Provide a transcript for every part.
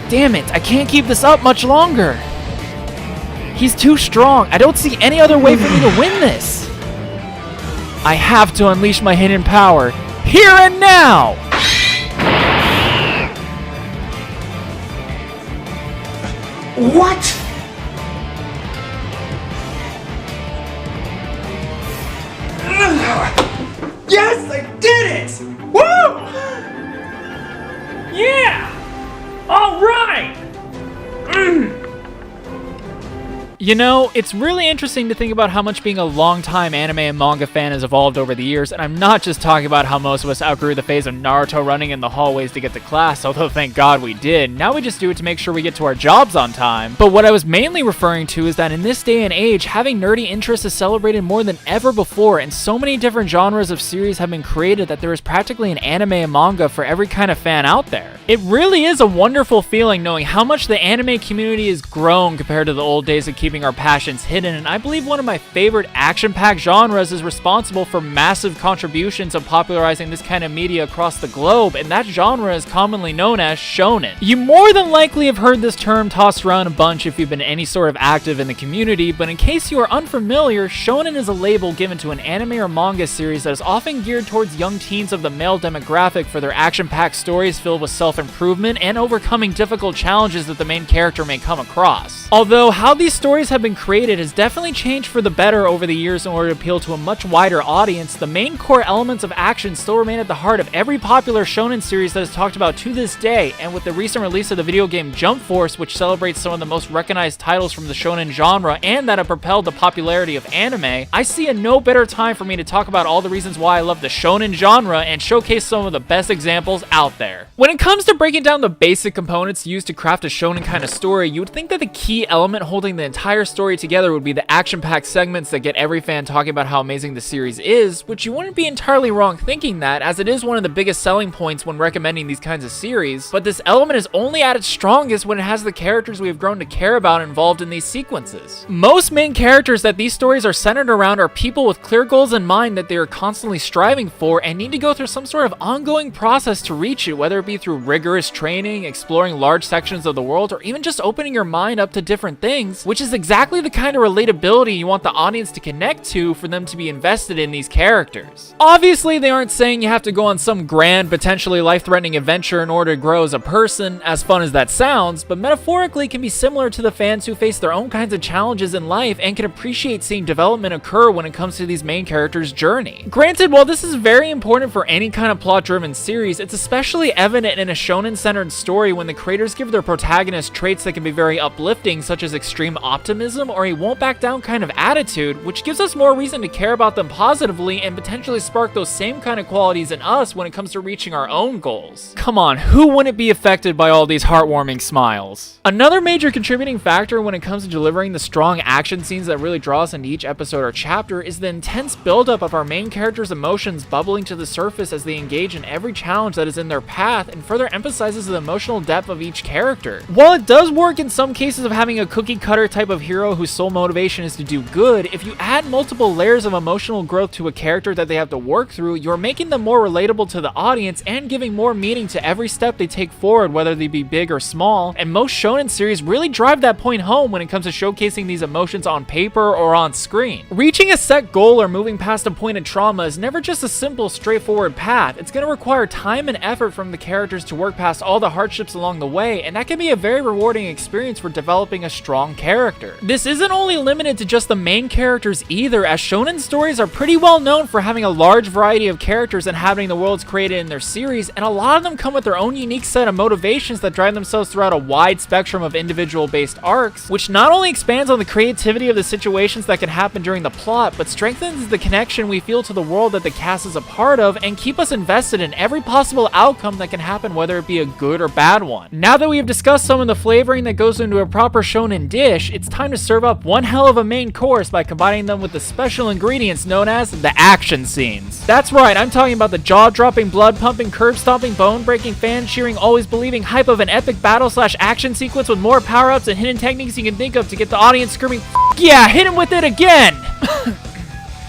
Damn it, I can't keep this up much longer. He's too strong. I don't see any other way for me to win this. I have to unleash my hidden power, here and now! What? Yes, I did it! Woo! Yeah! All right! You know, it's really interesting to think about how much being a longtime anime and manga fan has evolved over the years, and I'm not just talking about how most of us outgrew the phase of Naruto running in the hallways to get to class, although thank God we did. Now we just do it to make sure we get to our jobs on time. But what I was mainly referring to is that in this day and age, having nerdy interests is celebrated more than ever before, and so many different genres of series have been created that there is practically an anime and manga for every kind of fan out there. It really is a wonderful feeling knowing how much the anime community has grown compared to the old days of keeping our passions hidden, and I believe one of my favorite action-packed genres is responsible for massive contributions of popularizing this kind of media across the globe, and that genre is commonly known as shonen. You more than likely have heard this term tossed around a bunch if you've been any sort of active in the community, but in case you are unfamiliar, shonen is a label given to an anime or manga series that is often geared towards young teens of the male demographic for their action-packed stories filled with self-improvement and overcoming difficult challenges that the main character may come across. Although how these stories have been created has definitely changed for the better over the years in order to appeal to a much wider audience, the main core elements of action still remain at the heart of every popular shonen series that is talked about to this day, and with the recent release of the video game Jump Force, which celebrates some of the most recognized titles from the shonen genre and that have propelled the popularity of anime, I see a no better time for me to talk about all the reasons why I love the shonen genre and showcase some of the best examples out there. When it comes to breaking down the basic components used to craft a shonen kind of story, you would think that the key element holding the entire story together would be the action-packed segments that get every fan talking about how amazing the series is, which you wouldn't be entirely wrong thinking that, as it is one of the biggest selling points when recommending these kinds of series, but this element is only at its strongest when it has the characters we have grown to care about involved in these sequences. Most main characters that these stories are centered around are people with clear goals in mind that they are constantly striving for and need to go through some sort of ongoing process to reach it, whether it be through rigorous training, exploring large sections of the world, or even just opening your mind up to different things, which is exactly the kind of relatability you want the audience to connect to for them to be invested in these characters. Obviously, they aren't saying you have to go on some grand, potentially life-threatening adventure in order to grow as a person, as fun as that sounds, but metaphorically can be similar to the fans who face their own kinds of challenges in life and can appreciate seeing development occur when it comes to these main characters' journey. Granted, while this is very important for any kind of plot-driven series, it's especially evident in a shonen-centered story when the creators give their protagonists traits that can be very uplifting, such as extreme optimism or a won't back down kind of attitude, which gives us more reason to care about them positively and potentially spark those same kind of qualities in us when it comes to reaching our own goals. Come on, who wouldn't be affected by all these heartwarming smiles? Another major contributing factor when it comes to delivering the strong action scenes that really draw us into each episode or chapter is the intense buildup of our main characters' emotions bubbling to the surface as they engage in every challenge that is in their path, and further emphasizes the emotional depth of each character. While it does work in some cases of having a cookie cutter type of hero whose sole motivation is to do good, if you add multiple layers of emotional growth to a character that they have to work through, you're making them more relatable to the audience and giving more meaning to every step they take forward, whether they be big or small, and most shonen series really drive that point home when it comes to showcasing these emotions on paper or on screen. Reaching a set goal or moving past a point of trauma is never just a simple, straightforward path. It's going to require time and effort from the characters to work past all the hardships along the way, and that can be a very rewarding experience for developing a strong character. This isn't only limited to just the main characters either, as shonen stories are pretty well known for having a large variety of characters inhabiting the worlds created in their series, and a lot of them come with their own unique set of motivations that drive themselves throughout a wide spectrum of individual based arcs, which not only expands on the creativity of the situations that can happen during the plot, but strengthens the connection we feel to the world that the cast is a part of and keep us invested in every possible outcome that can happen, whether it be a good or bad one. Now that we have discussed some of the flavoring that goes into a proper shonen dish, it's time to serve up one hell of a main course by combining them with the special ingredients known as the action scenes. That's right, I'm talking about the jaw-dropping, blood-pumping, curb-stomping, bone-breaking, fan-cheering, always believing hype of an epic battle/action sequence with more power-ups and hidden techniques you can think of to get the audience screaming, "F yeah, hit him with it again!"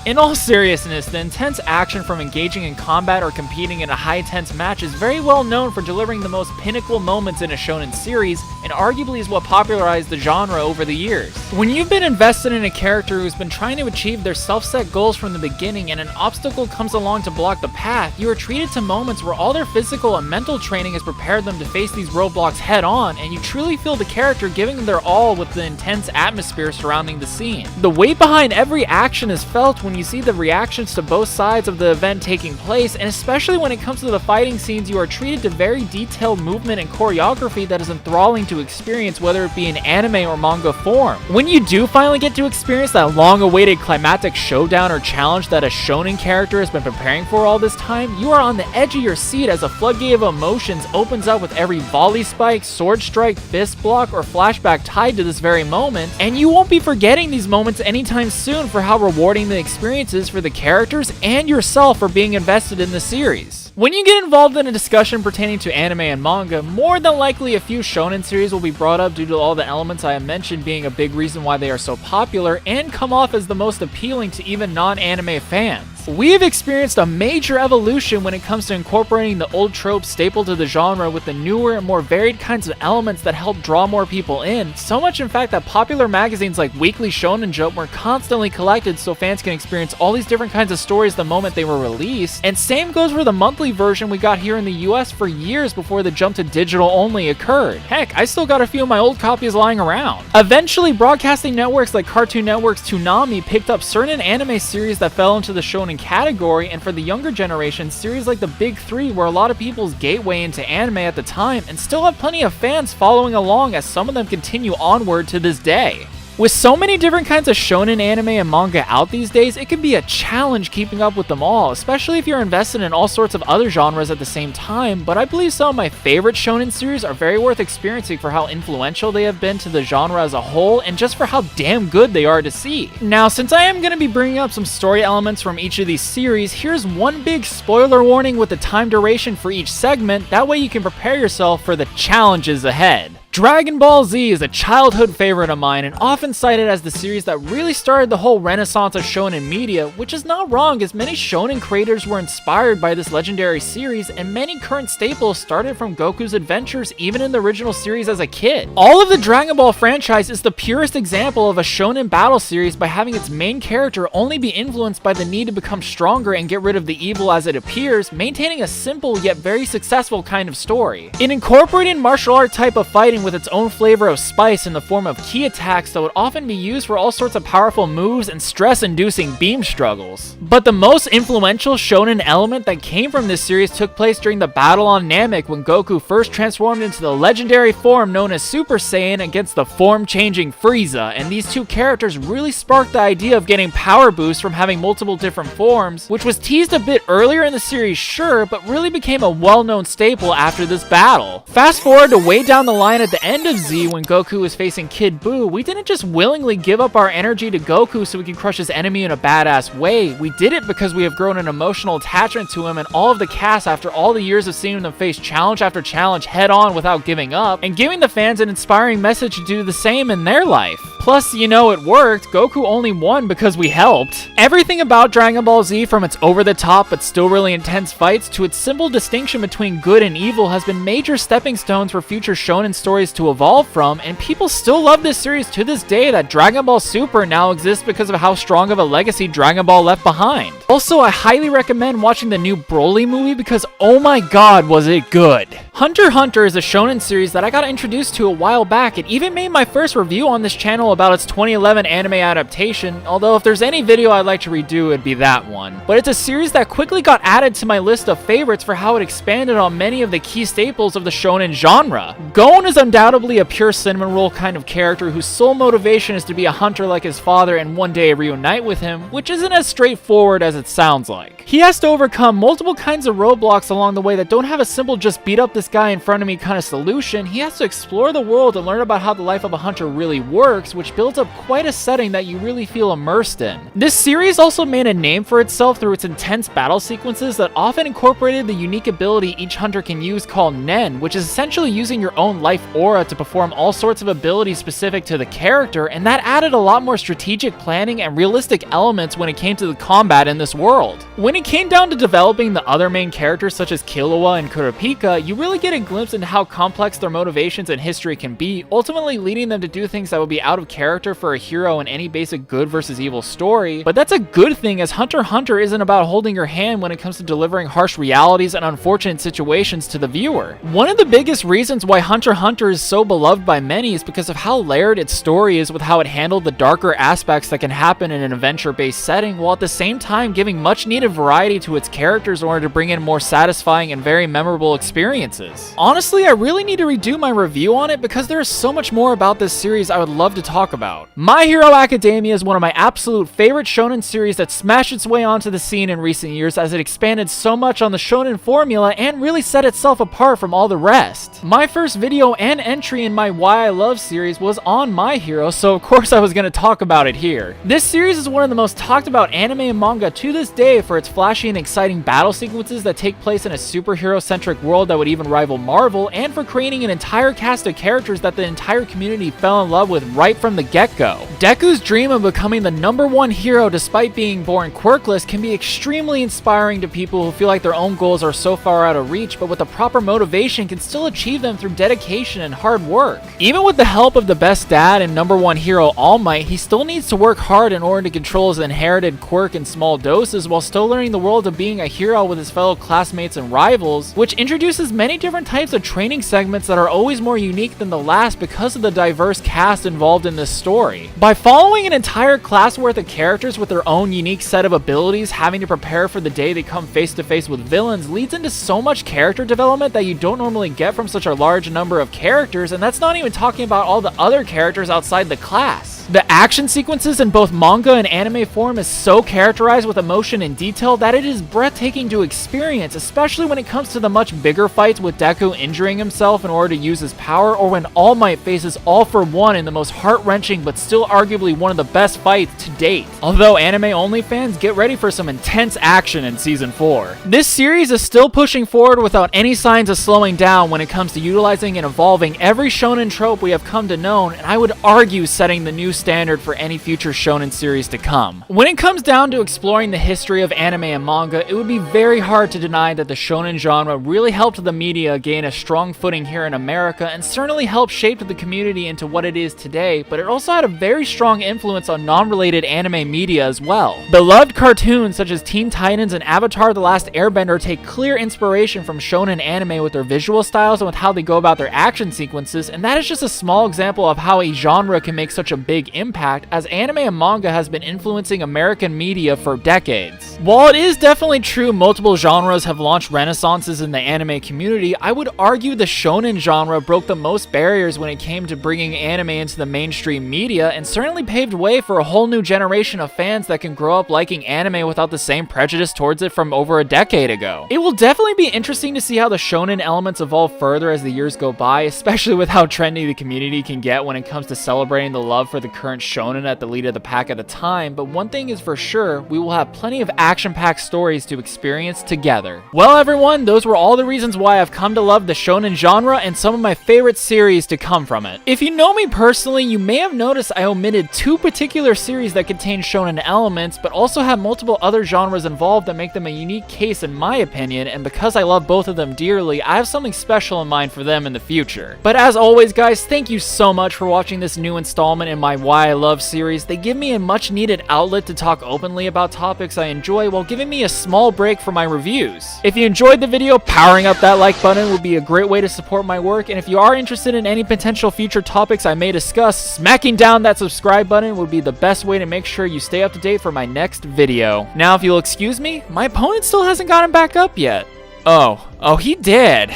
In all seriousness, the intense action from engaging in combat or competing in a high-tense match is very well known for delivering the most pinnacle moments in a shonen series, and arguably is what popularized the genre over the years. When you've been invested in a character who's been trying to achieve their self-set goals from the beginning and an obstacle comes along to block the path, you are treated to moments where all their physical and mental training has prepared them to face these roadblocks head-on, and you truly feel the character giving them their all with the intense atmosphere surrounding the scene. The weight behind every action is felt when you see the reactions to both sides of the event taking place, and especially when it comes to the fighting scenes, you are treated to very detailed movement and choreography that is enthralling to experience, whether it be in anime or manga form. When you do finally get to experience that long-awaited climactic showdown or challenge that a shonen character has been preparing for all this time, you are on the edge of your seat as a floodgate of emotions opens up with every volley spike, sword strike, fist block, or flashback tied to this very moment, and you won't be forgetting these moments anytime soon for how rewarding the experience is for the characters and yourself for being invested in the series. When you get involved in a discussion pertaining to anime and manga, more than likely a few shonen series will be brought up due to all the elements I have mentioned being a big reason why they are so popular and come off as the most appealing to even non-anime fans. We have experienced a major evolution when it comes to incorporating the old tropes staple to the genre with the newer and more varied kinds of elements that help draw more people in, so much in fact that popular magazines like Weekly Shonen Jump were constantly collected so fans can experience all these different kinds of stories the moment they were released, and same goes for the monthly version we got here in the US for years before the jump to digital only occurred. Heck, I still got a few of my old copies lying around. Eventually, broadcasting networks like Cartoon Network's Toonami picked up certain anime series that fell into the shonen category, and for the younger generation, series like the Big Three were a lot of people's gateway into anime at the time and still have plenty of fans following along as some of them continue onward to this day. With so many different kinds of shonen anime and manga out these days, it can be a challenge keeping up with them all, especially if you're invested in all sorts of other genres at the same time, but I believe some of my favorite shonen series are very worth experiencing for how influential they have been to the genre as a whole, and just for how damn good they are to see. Now, since I am going to be bringing up some story elements from each of these series, here's one big spoiler warning with the time duration for each segment, that way you can prepare yourself for the challenges ahead. Dragon Ball Z is a childhood favorite of mine and often cited as the series that really started the whole renaissance of shonen media, which is not wrong as many shonen creators were inspired by this legendary series and many current staples started from Goku's adventures even in the original series as a kid. All of the Dragon Ball franchise is the purest example of a shonen battle series by having its main character only be influenced by the need to become stronger and get rid of the evil as it appears, maintaining a simple yet very successful kind of story. It incorporated martial art type of fighting with its own flavor of spice in the form of ki attacks that would often be used for all sorts of powerful moves and stress-inducing beam struggles. But the most influential shonen element that came from this series took place during the battle on Namek when Goku first transformed into the legendary form known as Super Saiyan against the form-changing Frieza, and these two characters really sparked the idea of getting power boosts from having multiple different forms, which was teased a bit earlier in the series, sure, but really became a well-known staple after this battle. Fast forward to way down the line at the end of Z when Goku was facing Kid Buu, we didn't just willingly give up our energy to Goku so we could crush his enemy in a badass way. We did it because we have grown an emotional attachment to him and all of the cast after all the years of seeing them face challenge after challenge head on without giving up, and giving the fans an inspiring message to do the same in their life. Plus, you know, it worked. Goku only won because we helped. Everything about Dragon Ball Z, from its over-the-top but still really intense fights to its simple distinction between good and evil, has been major stepping stones for future shonen stories to evolve from, and people still love this series to this day that Dragon Ball Super now exists because of how strong of a legacy Dragon Ball left behind. Also, I highly recommend watching the new Broly movie because oh my god was it good. Hunter x Hunter is a shonen series that I got introduced to a while back and even made my first review on this channel about its 2011 anime adaptation, although if there's any video I'd like to redo it'd be that one. But it's a series that quickly got added to my list of favorites for how it expanded on many of the key staples of the shonen genre. Gon is undoubtedly a pure cinnamon roll kind of character whose sole motivation is to be a hunter like his father and one day reunite with him, which isn't as straightforward as it sounds like. He has to overcome multiple kinds of roadblocks along the way that don't have a simple just beat up this baddest guy in front of me kind of solution, he has to explore the world and learn about how the life of a hunter really works, which builds up quite a setting that you really feel immersed in. This series also made a name for itself through its intense battle sequences that often incorporated the unique ability each hunter can use called Nen, which is essentially using your own life aura to perform all sorts of abilities specific to the character, and that added a lot more strategic planning and realistic elements when it came to the combat in this world. When it came down to developing the other main characters such as Killua and Kurapika, you really get a glimpse into how complex their motivations and history can be, ultimately leading them to do things that would be out of character for a hero in any basic good versus evil story. But that's a good thing, as Hunter x Hunter isn't about holding your hand when it comes to delivering harsh realities and unfortunate situations to the viewer. One of the biggest reasons why Hunter x Hunter is so beloved by many is because of how layered its story is with how it handled the darker aspects that can happen in an adventure-based setting, while at the same time giving much needed variety to its characters in order to bring in more satisfying and very memorable experiences. Honestly, I really need to redo my review on it because there is so much more about this series I would love to talk about. My Hero Academia is one of my absolute favorite shonen series that smashed its way onto the scene in recent years, as it expanded so much on the shonen formula and really set itself apart from all the rest. My first video and entry in my Why I Love series was on My Hero, so of course I was going to talk about it here. This series is one of the most talked about anime and manga to this day for its flashy and exciting battle sequences that take place in a superhero-centric world that would even rival Marvel, and for creating an entire cast of characters that the entire community fell in love with right from the get-go. Deku's dream of becoming the #1 hero despite being born quirkless can be extremely inspiring to people who feel like their own goals are so far out of reach, but with the proper motivation can still achieve them through dedication and hard work. Even with the help of the best dad and #1 hero All Might, he still needs to work hard in order to control his inherited quirk in small doses while still learning the world of being a hero with his fellow classmates and rivals, which introduces many different types of training segments that are always more unique than the last because of the diverse cast involved in this story. By following an entire class worth of characters with their own unique set of abilities, having to prepare for the day they come face to face with villains leads into so much character development that you don't normally get from such a large number of characters, and that's not even talking about all the other characters outside the class. The action sequences in both manga and anime form is so characterized with emotion and detail that it is breathtaking to experience, especially when it comes to the much bigger fights with Deku injuring himself in order to use his power, or when All Might faces All for One in the most heart-wrenching but still arguably one of the best fights to date. Although anime-only fans, get ready for some intense action in Season 4. This series is still pushing forward without any signs of slowing down when it comes to utilizing and evolving every shonen trope we have come to know, and I would argue setting the new standard for any future shonen series to come. When it comes down to exploring the history of anime and manga, it would be very hard to deny that the shonen genre really helped the media gain a strong footing here in America and certainly helped shape the community into what it is today, but it also had a very strong influence on non-related anime media as well. Beloved cartoons such as Teen Titans and Avatar: The Last Airbender take clear inspiration from shonen anime with their visual styles and with how they go about their action sequences, and that is just a small example of how a genre can make such a big impact, as anime and manga has been influencing American media for decades. While it is definitely true multiple genres have launched renaissances in the anime community, I would argue the shonen genre broke the most barriers when it came to bringing anime into the mainstream media, and certainly paved way for a whole new generation of fans that can grow up liking anime without the same prejudice towards it from over a decade ago. It will definitely be interesting to see how the shonen elements evolve further as the years go by, especially with how trendy the community can get when it comes to celebrating the love for the current shonen at the lead of the pack at the time, but one thing is for sure, we will have plenty of action-packed stories to experience together. Well everyone, those were all the reasons why I've come to love the shonen genre and some of my favorite series to come from it. If you know me personally, you may have noticed I omitted two particular series that contain shonen elements, but also have multiple other genres involved that make them a unique case in my opinion, and because I love both of them dearly, I have something special in mind for them in the future. But as always guys, thank you so much for watching this new installment in my Why I Love series. They give me a much needed outlet to talk openly about topics I enjoy while giving me a small break from my reviews. If you enjoyed the video, powering up that like button would be a great way to support my work, and if you are interested in any potential future topics I may discuss, smacking down that subscribe button would be the best way to make sure you stay up to date for my next video. Now if you'll excuse me, my opponent still hasn't gotten back up yet. Oh, he did.